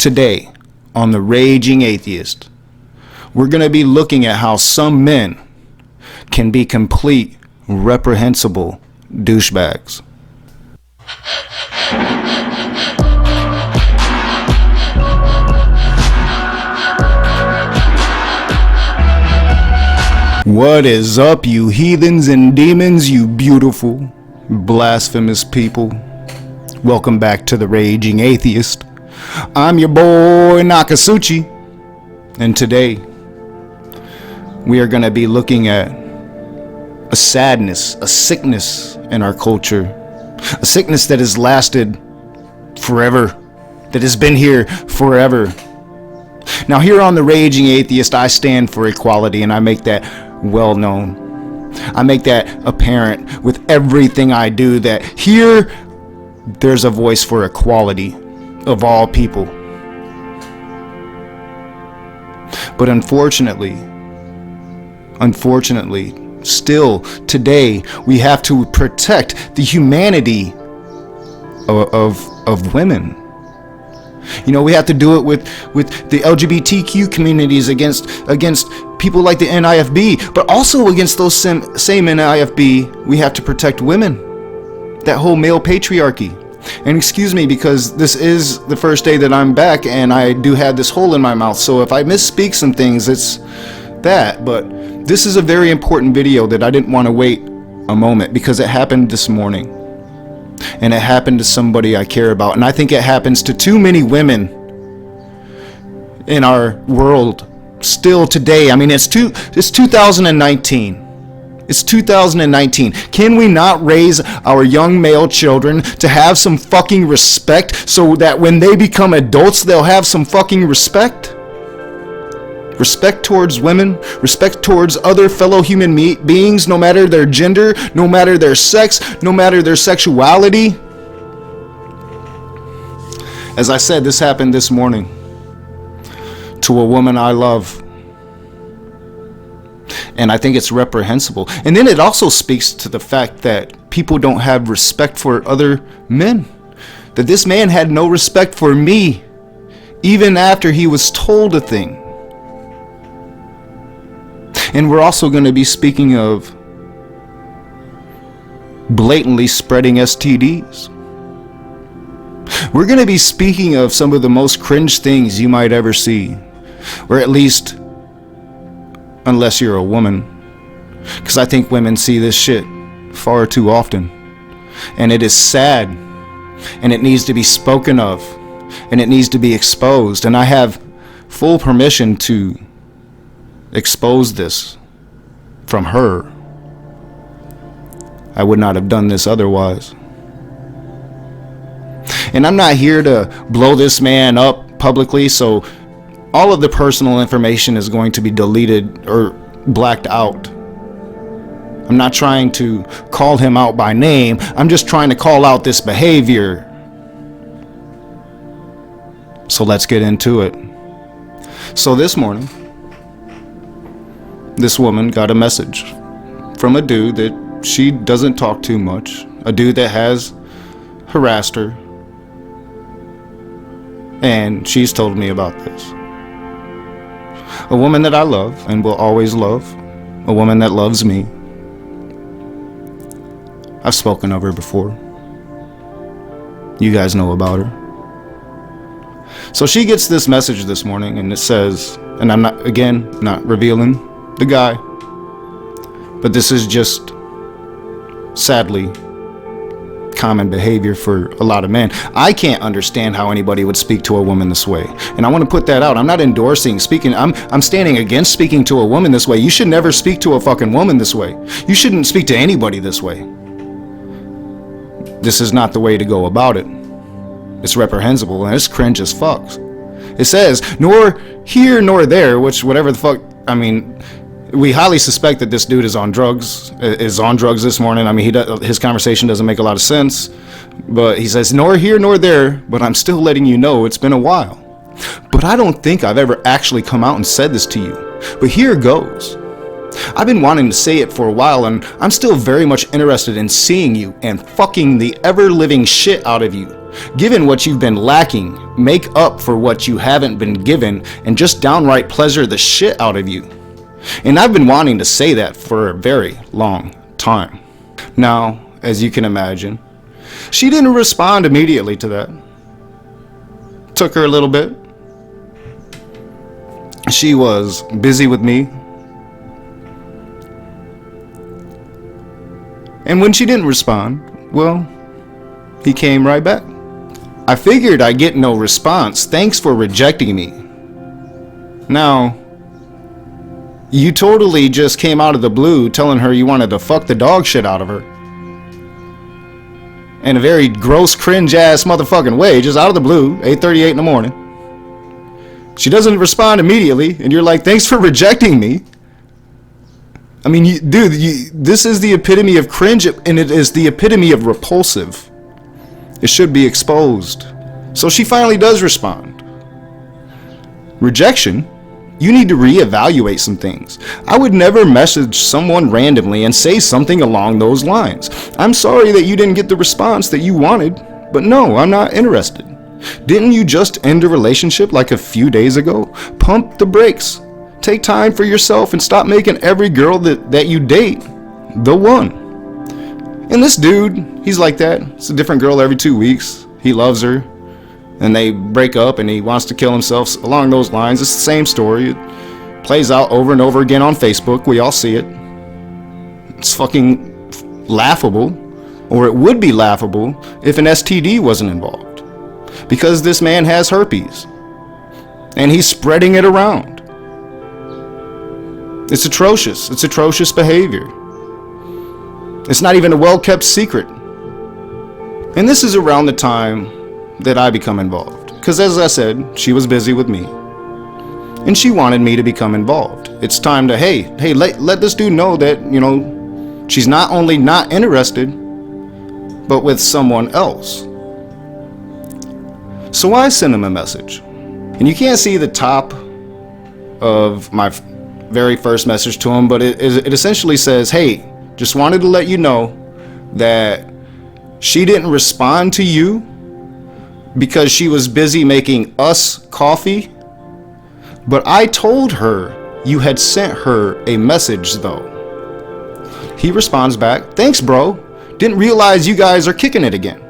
Today, on The Raging Atheist, we're going to be looking at how some men can be complete, reprehensible douchebags. What is up, you heathens and demons, you beautiful, blasphemous people? Welcome back to The Raging Atheist. I'm your boy Nakasuchi, and today we are going to be looking at a sadness, a sickness in our culture, a sickness that has lasted forever, that has been here forever. Now, here on The Raging Atheist, I stand for equality, and I make that well known. I make that apparent with everything I do, that here there's a voice for equality of all people. But unfortunately, still today we have to protect the humanity of women. You know, we have to do it with the LGBTQ communities, against people like the NIFB, but also against those same NIFB, we have to protect women. That whole male patriarchy. And excuse me, because this is the first day that I'm back and I do have this hole in my mouth, so if I misspeak some things, it's that. But this is a very important video that I didn't want to wait a moment, because it happened this morning. And it happened to somebody I care about. And I think it happens to too many women in our world still today. I mean, it's 2019. It's 2019. Can we not raise our young male children to have some fucking respect, so that when they become adults, they'll have some fucking respect? Respect towards women, respect towards other fellow human beings, no matter their gender, no matter their sex, no matter their sexuality. As I said, this happened this morning to a woman I love. And I think it's reprehensible. And then it also speaks to the fact that people don't have respect for other men. That this man had no respect for me, even after he was told a thing. And we're also going to be speaking of blatantly spreading STDs. We're going to be speaking of some of the most cringe things you might ever see. Or at least, unless you're a woman. Because I think women see this shit far too often. And it is sad. And it needs to be spoken of. And it needs to be exposed. And I have full permission to expose this from her. I would not have done this otherwise. And I'm not here to blow this man up publicly, so all of the personal information is going to be deleted or blacked out. I'm not trying to call him out by name. I'm just trying to call out this behavior. So let's get into it. So this morning, this woman got a message from a dude that she doesn't talk to much. A dude that has harassed her. And she's told me about this. A woman that I love and will always love. A woman that loves me. I've spoken of her before. You guys know about her. So she gets this message this morning, and it says, and I'm not revealing the guy, but this is just sadly common behavior for a lot of men. I can't understand how anybody would speak to a woman this way, and I want to put that out. I'm not endorsing speaking. I'm standing against speaking to a woman this way. You should never speak to a fucking woman this way. You shouldn't speak to anybody this way. This is not the way to go about it. It's reprehensible and it's cringe as fuck. It says, nor here nor there, which whatever the fuck, I mean, we highly suspect that this dude is on drugs this morning. I mean, his conversation doesn't make a lot of sense, but he says, nor here nor there, but I'm still letting you know it's been a while. But I don't think I've ever actually come out and said this to you. But here goes. I've been wanting to say it for a while, and I'm still very much interested in seeing you and fucking the ever-living shit out of you, given what you've been lacking make up for what you haven't been given and just downright pleasure the shit out of you. And I've been wanting to say that for a very long time. Now, as you can imagine, she didn't respond immediately to that. Took her a little bit. She was busy with me. And when she didn't respond, well, he came right back. I figured I'd get no response. Thanks for rejecting me. Now, you totally just came out of the blue telling her you wanted to fuck the dog shit out of her. In a very gross, cringe-ass motherfucking way, just out of the blue, 8:38 in the morning. She doesn't respond immediately, and you're like, thanks for rejecting me. I mean, dude, this is the epitome of cringe, and it is the epitome of repulsive. It should be exposed. So she finally does respond. Rejection? You need to reevaluate some things. I would never message someone randomly and say something along those lines. I'm sorry that you didn't get the response that you wanted, but no, I'm not interested. Didn't you just end a relationship like a few days ago? Pump the brakes. Take time for yourself and stop making every girl that you date the one. And this dude, he's like that. It's a different girl every 2 weeks. He loves her. And they break up and he wants to kill himself along those lines. It's the same story. It plays out over and over again on Facebook. We all see it. It's fucking laughable. Or it would be laughable if an STD wasn't involved. Because this man has herpes. And he's spreading it around. It's atrocious. It's atrocious behavior. It's not even a well-kept secret. And this is around the time that I become involved. Because as I said, she was busy with me. And she wanted me to become involved. It's time to, hey, let this dude know that, she's not only not interested, but with someone else. So I sent him a message. And you can't see the top of my very first message to him, but it essentially says, hey, just wanted to let you know that she didn't respond to you because she was busy making us coffee, but I told her you had sent her a message though. He responds back, thanks bro, didn't realize you guys are kicking it again.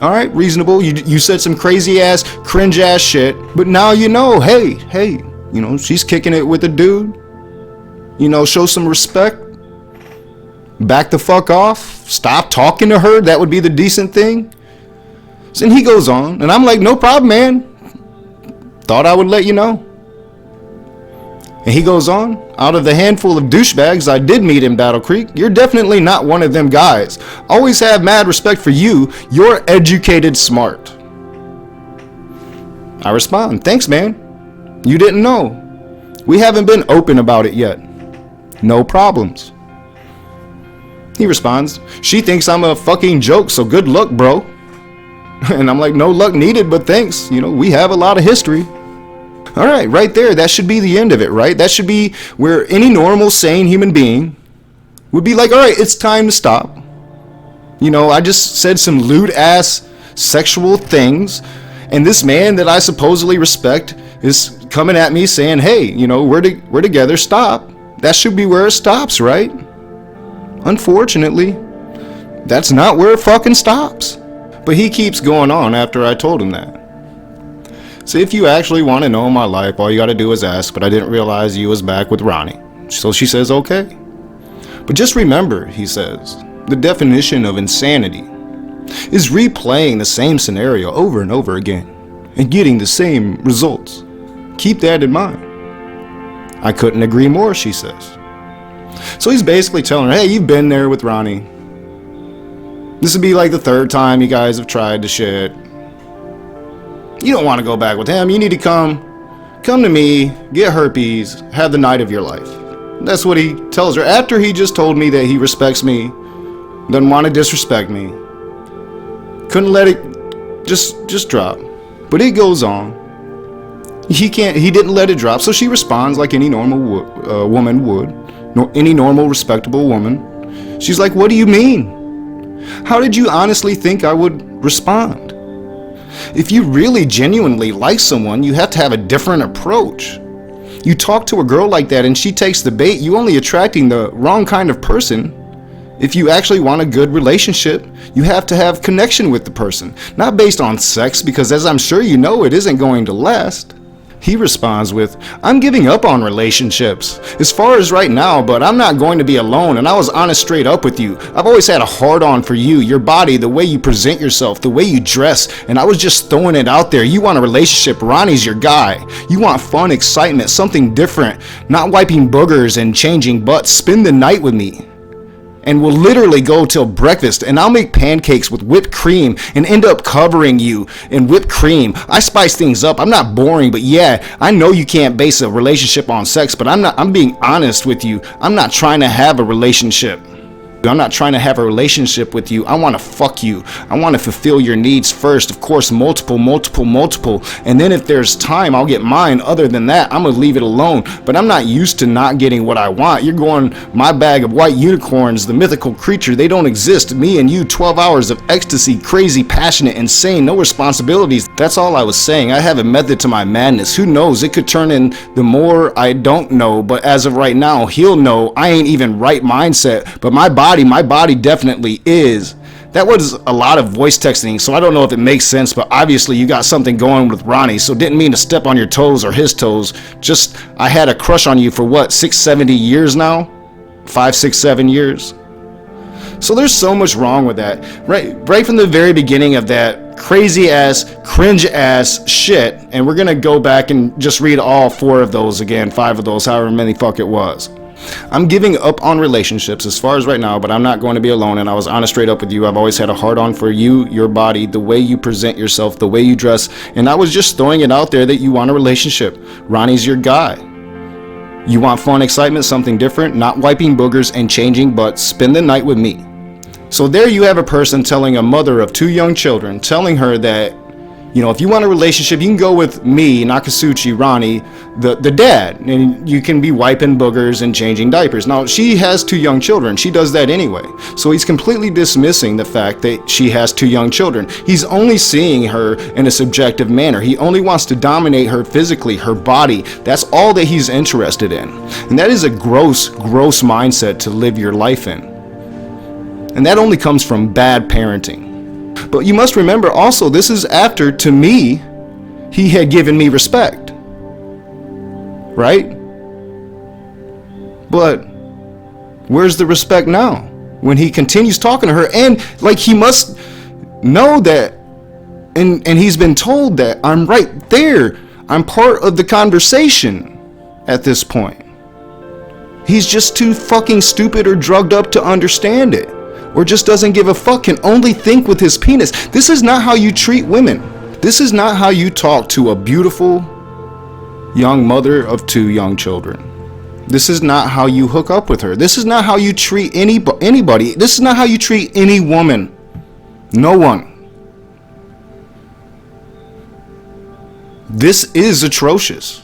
Alright, reasonable, you said some crazy ass, cringe ass shit, but now you know, hey, she's kicking it with a dude. Show some respect. Back the fuck off. Stop talking to her. That would be the decent thing. And he goes on. And I'm like, no problem, man. Thought I would let you know. And he goes on. Out of the handful of douchebags I did meet in Battle Creek, you're definitely not one of them guys. Always have mad respect for you. You're educated smart. I respond, thanks, man. You didn't know. We haven't been open about it yet. No problems. He responds, she thinks I'm a fucking joke, so good luck, bro. And I'm like, no luck needed, but thanks. We have a lot of history. All right, right there, that should be the end of it, right? That should be where any normal, sane human being would be like, all right, it's time to stop. I just said some lewd-ass sexual things, and this man that I supposedly respect is coming at me saying, hey, we're together, stop. That should be where it stops, right? Unfortunately, that's not where it fucking stops. But he keeps going on after I told him that. So if you actually want to know my life, all you gotta do is ask, but I didn't realize you was back with Ronnie. So she says, okay. But just remember, he says, the definition of insanity is replaying the same scenario over and over again and getting the same results. Keep that in mind. I couldn't agree more, she says. So he's basically telling her, hey, you've been there with Ronnie. This would be like the third time you guys have tried the shit. You don't want to go back with him. You need to come to me, get herpes, have the night of your life. That's what he tells her after he just told me that he respects me, doesn't want to disrespect me. Couldn't let it just drop. But it goes on. He didn't let it drop, so she responds like any normal woman would. Any normal, respectable woman. She's like, what do you mean? How did you honestly think I would respond? If you really genuinely like someone, you have to have a different approach. You talk to a girl like that and she takes the bait, you only attracting the wrong kind of person. If you actually want a good relationship, you have to have connection with the person, not based on sex, because as I'm sure you know, it isn't going to last. He responds with, I'm giving up on relationships as far as right now, but I'm not going to be alone, and I was honest straight up with you. I've always had a hard on for you, your body, the way you present yourself, the way you dress, and I was just throwing it out there. You want a relationship, Ronnie's your guy. You want fun, excitement, something different, not wiping boogers and changing butts. Spend the night with me. And we'll literally go till breakfast, and I'll make pancakes with whipped cream and end up covering you in whipped cream. I spice things up. I'm not boring, but yeah, I know you can't base a relationship on sex, but I'm being honest with you. I'm not trying to have a relationship. I'm not trying to have a relationship with you. I want to fuck you. I want to fulfill your needs first. Of course, multiple. And then if there's time, I'll get mine. Other than that, I'm going to leave it alone. But I'm not used to not getting what I want. You're going, my bag of white unicorns, the mythical creature, they don't exist. Me and you, 12 hours of ecstasy, crazy, passionate, insane, no responsibilities. That's all I was saying. I have a method to my madness. Who knows? It could turn in the more I don't know. But as of right now, he'll know I ain't even right mindset. But my body definitely is. That was a lot of voice texting, so I don't know if it makes sense, but obviously you got something going with Ronnie, so didn't mean to step on your toes or his toes. Just, I had a crush on you for what, 70 years now? 5, 6, 7 years? So there's so much wrong with that. Right from the very beginning of that crazy ass, cringe ass shit, and we're gonna go back and just read all 4 of those again, 5 of those, however many fuck it was. I'm giving up on relationships as far as right now, but I'm not going to be alone, and I was honest straight up with you. I've always had a hard on for you, your body, the way you present yourself, the way you dress, and I was just throwing it out there that you want a relationship. Ronnie's your guy. You want fun, excitement, something different, not wiping boogers and changing butts. Spend the night with me. So there you have a person telling a mother of 2 young children, telling her that, you know, if you want a relationship, you can go with me, Nakasuchi, Ronnie, the dad, and you can be wiping boogers and changing diapers. Now, she has 2 young children. She does that anyway. So he's completely dismissing the fact that she has 2 young children. He's only seeing her in a subjective manner. He only wants to dominate her physically, her body. That's all that he's interested in. And that is a gross mindset to live your life in. And that only comes from bad parenting. But you must remember also, this is after, to me, he had given me respect. Right? But where's the respect now? When he continues talking to her, and like he must know that, and he's been told that I'm right there. I'm part of the conversation at this point. He's just too fucking stupid or drugged up to understand it. Or just doesn't give a fuck, can only think with his penis. This is not how you treat women. This is not how you talk to a beautiful young mother of 2 young children. This is not how you hook up with her. This is not how you treat anybody. This is not how you treat any woman. No one. This is atrocious.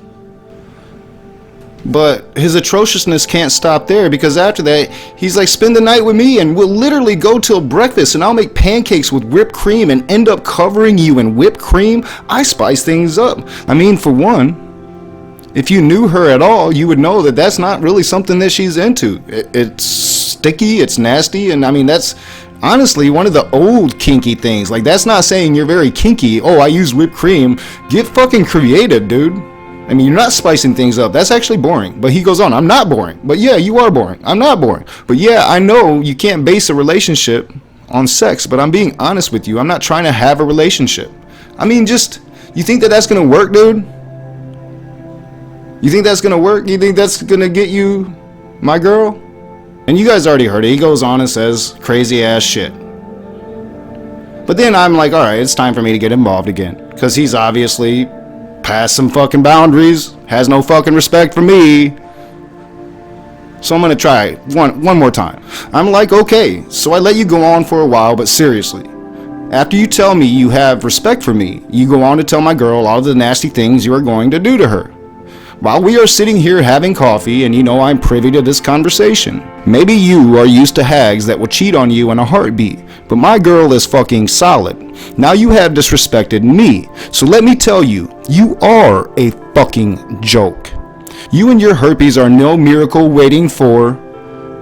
But his atrociousness can't stop there, because after that, he's like, spend the night with me and we'll literally go till breakfast and I'll make pancakes with whipped cream and end up covering you in whipped cream. I spice things up. I mean, for one, if you knew her at all, you would know that that's not really something that she's into. It's sticky, it's nasty, and I mean, that's honestly one of the old kinky things. Like, that's not saying you're very kinky. Oh, I use whipped cream. Get fucking creative, dude. I mean, you're not spicing things up. That's actually boring. But he goes on, I'm not boring. But yeah, you are boring. I'm not boring. But yeah, I know you can't base a relationship on sex, but I'm being honest with you. I'm not trying to have a relationship. I mean, just, you think that that's going to work, dude? You think that's going to work? You think that's going to get you my girl? And you guys already heard it. He goes on and says crazy ass shit. But then I'm like, all right, it's time for me to get involved again. Because he's obviously past some fucking boundaries, has no fucking respect for me. So I'm gonna try it one more time. I'm like, okay, so I let you go on for a while, but seriously, after you tell me you have respect for me, you go on to tell my girl all the nasty things you are going to do to her. while we are sitting here having coffee and I'm privy to this conversation. Maybe you are used to hags that will cheat on you in a heartbeat, but my girl is fucking solid. Now you have disrespected me, so let me tell you, you are a fucking joke. You and your herpes are no miracle waiting for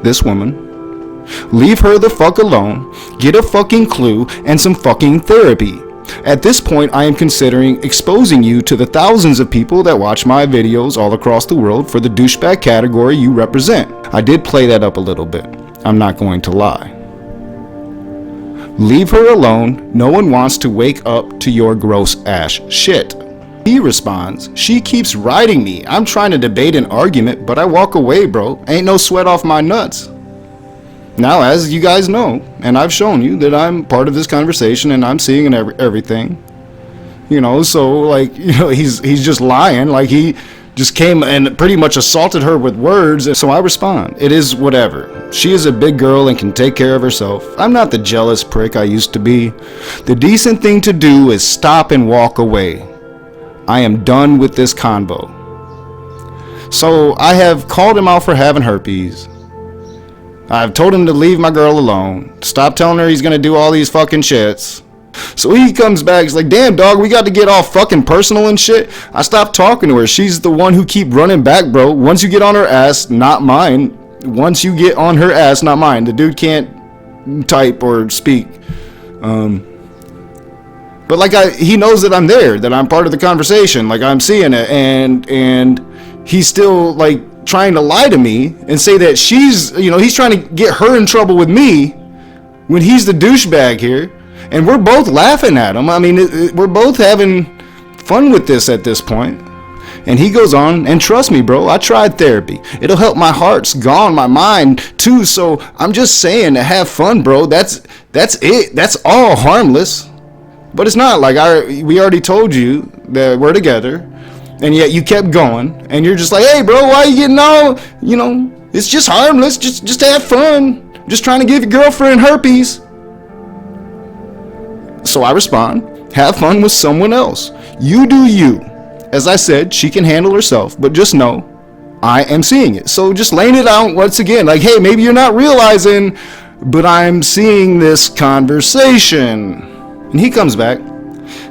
this woman. Leave her the fuck alone, get a fucking clue, and some fucking therapy. At this point, I am considering exposing you to the thousands of people that watch my videos all across the world for the douchebag category you represent. I did play that up a little bit. I'm not going to lie. Leave her alone. No one wants to wake up to your gross ass shit. He responds, she keeps riding me. I'm trying to debate an argument, but I walk away, bro. Ain't no sweat off my nuts. Now, as you guys know, and I've shown you that I'm part of this conversation and I'm seeing everything, so like, he's just lying. Like he just came and pretty much assaulted her with words. And so I respond, it is whatever. She is a big girl and can take care of herself. I'm not the jealous prick I used to be. The decent thing to do is stop and walk away. I am done with this convo. So I have called him out for having herpes. I've told him to leave my girl alone. Stop telling her he's gonna do all these fucking shits. So he comes back, he's like, damn dog, we got to get all fucking personal and shit. I stopped talking to her. She's the one who keep running back, bro. Once you get on her ass, not mine. Once you get on her ass, not mine. The dude can't type or speak. But like he knows that I'm there, that I'm part of the conversation. Like I'm seeing it, and he's still like trying to lie to me and say that she's, he's trying to get her in trouble with me when he's the douchebag here, and we're both laughing at him. I mean, we're both having fun with this at this point. And he goes on, and trust me, bro, I tried therapy. It'll help. My heart's gone, my mind too. So I'm just saying to have fun, bro. That's it. That's all harmless. But it's not like we already told you that we're together. And yet you kept going, and you're just like, hey bro, why are you getting all, it's just harmless, just have fun, just trying to give your girlfriend herpes. So I respond, have fun with someone else. You do you. As I said, she can handle herself, but just know, I am seeing it. So just laying it out once again, like, hey, maybe you're not realizing, but I'm seeing this conversation. And he comes back,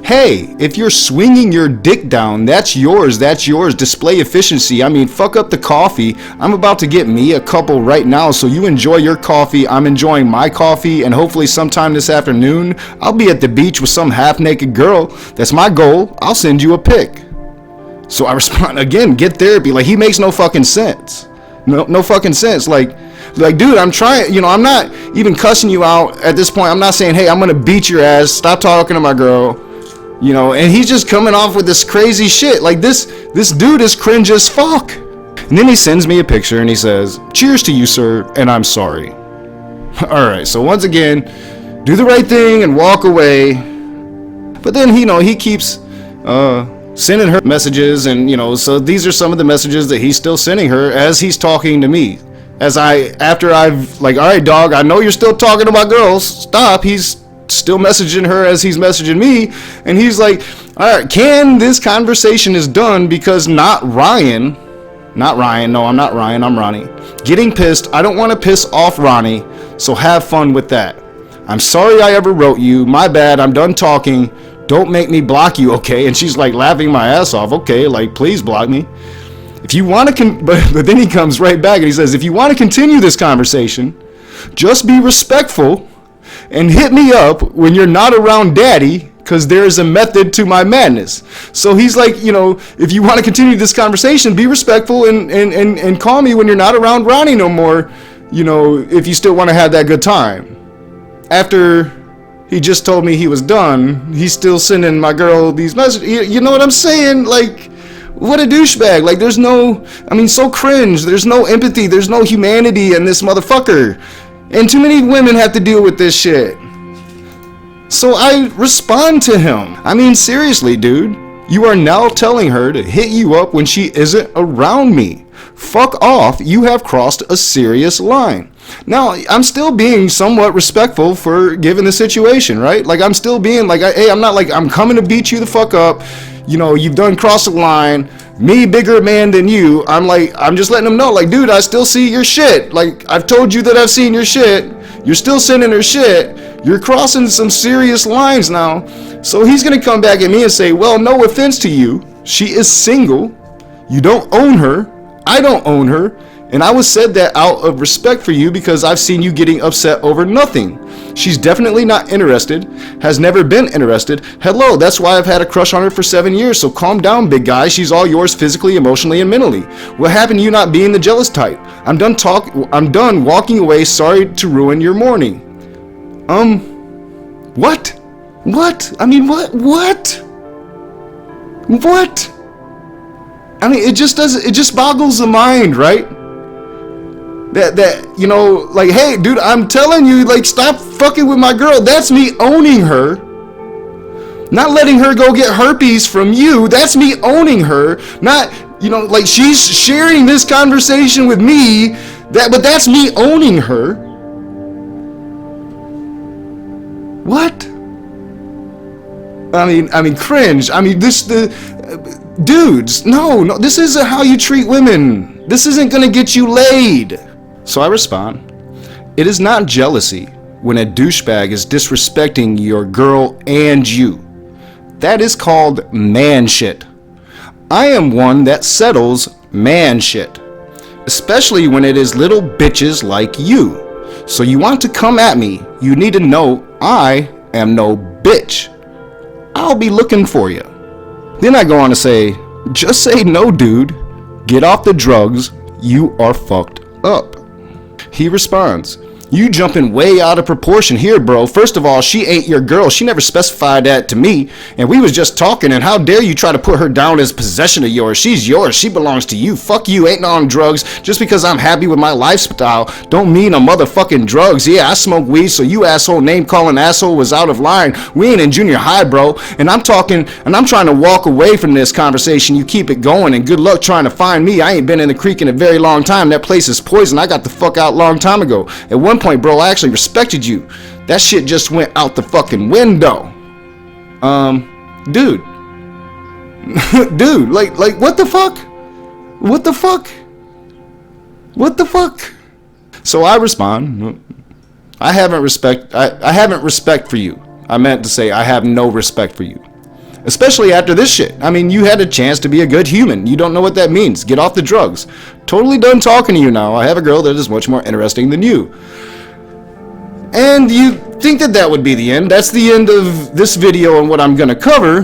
hey, if you're swinging your dick down, that's yours, display efficiency. I mean, fuck up the coffee. I'm about to get me a couple right now, so you enjoy your coffee, I'm enjoying my coffee, and hopefully sometime this afternoon, I'll be at the beach with some half-naked girl. That's my goal. I'll send you a pic. So I respond, again, get therapy. Like, he makes no fucking sense. No fucking sense. Like, dude, I'm trying, I'm not even cussing you out at this point. I'm not saying, hey, I'm gonna beat your ass, stop talking to my girl. And he's just coming off with this crazy shit. Like this dude is cringe as fuck. And then he sends me a picture and he says, cheers to you, sir, and I'm sorry. Alright, so once again, do the right thing and walk away. But then, he keeps sending her messages, and, so these are some of the messages that he's still sending her as he's talking to me. After I've, like, alright, dog, I know you're still talking about girls. Stop. He's still messaging her as he's messaging me, and he's like, all right, this conversation is done because no, I'm not Ryan, I'm Ronnie, getting pissed. I don't want to piss off Ronnie, so have fun with that. I'm sorry I ever wrote you, my bad, I'm done talking, don't make me block you, okay? And she's like laughing my ass off, okay, like, please block me. If you want to, but then he comes right back and he says, if you want to continue this conversation, just be respectful and hit me up when you're not around daddy, because there is a method to my madness. So he's like, if you want to continue this conversation, be respectful and call me when you're not around Ronnie no more, if you still want to have that good time. After he just told me he was done, he's still sending my girl these messages. You know what I'm saying? Like, what a douchebag. Like, there's so cringe. There's no empathy. There's no humanity in this motherfucker. And too many women have to deal with this shit. So I respond to him. I mean, seriously, dude. You are now telling her to hit you up when she isn't around me. Fuck off. You have crossed a serious line. Now, I'm still being somewhat respectful for given the situation, right? Like, I'm still being like, hey, I'm not like, I'm coming to beat you the fuck up. you know, you've done crossed the line. Me, bigger man than you. I'm just letting him know, like, dude, I still see your shit. Like, I've told you that I've seen your shit. You're still sending her shit. You're crossing some serious lines now. So he's gonna come back at me and say, well, no offense to you. She is single. You don't own her. I don't own her. And I was said that out of respect for you because I've seen you getting upset over nothing. She's definitely not interested, has never been interested. Hello, that's why I've had a crush on her for 7 years. So calm down, big guy. She's all yours physically, emotionally, and mentally. What happened to you not being the jealous type? I'm done walking away. Sorry to ruin your morning. What? What? I mean, what? I mean, it just boggles the mind, right? That, you know, like, hey, dude, I'm telling you, like, stop fucking with my girl. That's me owning her. Not letting her go get herpes from you. That's me owning her. Not, you know, like, she's sharing this conversation with me, but that's me owning her. What? I mean, cringe. I mean, dudes, no, this isn't how you treat women. This isn't gonna get you laid. So I respond, it is not jealousy when a douchebag is disrespecting your girl and you. That is called man shit. I am one that settles man shit, especially when it is little bitches like you. So you want to come at me, you need to know I am no bitch. I'll be looking for you. Then I go on to say, just say no, dude. Get off the drugs. You are fucked up. He responds, you jumping way out of proportion here, bro. First of all, she ain't your girl. She never specified that to me. And we was just talking, and how dare you try to put her down as possession of yours. She's yours. She belongs to you. Fuck you. Ain't on drugs. Just because I'm happy with my lifestyle don't mean I'm motherfucking drugs. Yeah, I smoke weed, so you asshole name calling asshole was out of line. We ain't in junior high, bro. And I'm trying to walk away from this conversation. You keep it going, and good luck trying to find me. I ain't been in the creek in a very long time. That place is poison. I got the fuck out long time ago. At one point, bro, I actually respected you. That shit just went out the fucking window. Dude. Dude, like what the fuck? What the fuck? What the fuck? So I respond, I haven't respect for you. I meant to say I have no respect for you. Especially after this shit. I mean, you had a chance to be a good human. You don't know what that means. Get off the drugs. Totally done talking to you now. I have a girl that is much more interesting than you. And you think that would be the end. That's the end of this video and what I'm gonna cover,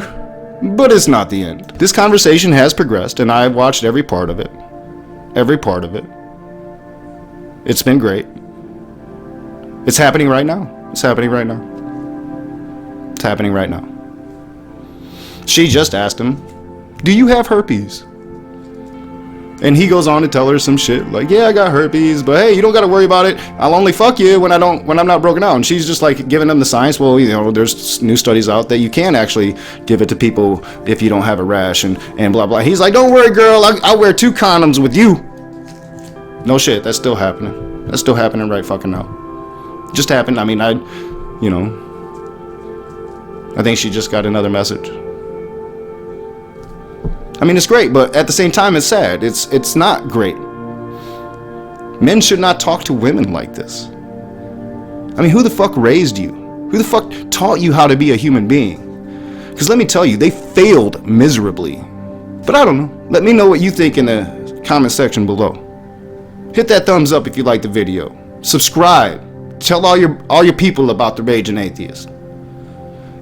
but it's not the end. This conversation has progressed, and I've watched every part of it. Every part of it. It's been great. It's happening right now. It's happening right now. It's happening right now. She just asked him, do you have herpes? And he goes on to tell her some shit like, yeah, I got herpes, but hey, you don't got to worry about it. I'll only fuck you when I'm not broken out. And she's just like giving him the science. Well, you know, there's new studies out that you can actually give it to people if you don't have a rash and blah, blah. He's like, don't worry, girl. I'll wear 2 condoms with you. No shit. That's still happening. That's still happening right fucking now. Just happened. I mean, I think she just got another message. I mean, it's great, but at the same time, it's sad. It's not great. Men should not talk to women like this. I mean, who the fuck raised you? Who the fuck taught you how to be a human being? Because let me tell you, they failed miserably. But I don't know. Let me know what you think in the comment section below. Hit that thumbs up if you like the video. Subscribe. Tell all your people about the Raging Atheist.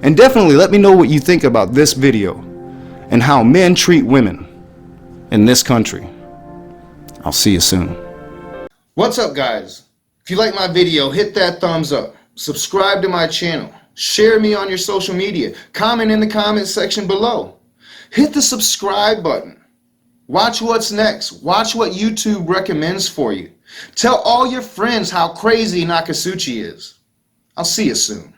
And definitely let me know what you think about this video and how men treat women in this country. I'll see you soon. What's up, guys? If you like my video, hit that thumbs up. Subscribe to my channel. Share me on your social media. Comment in the comment section below. Hit the subscribe button. Watch what's next. Watch what YouTube recommends for you. Tell all your friends how crazy Nakasuchi is. I'll see you soon.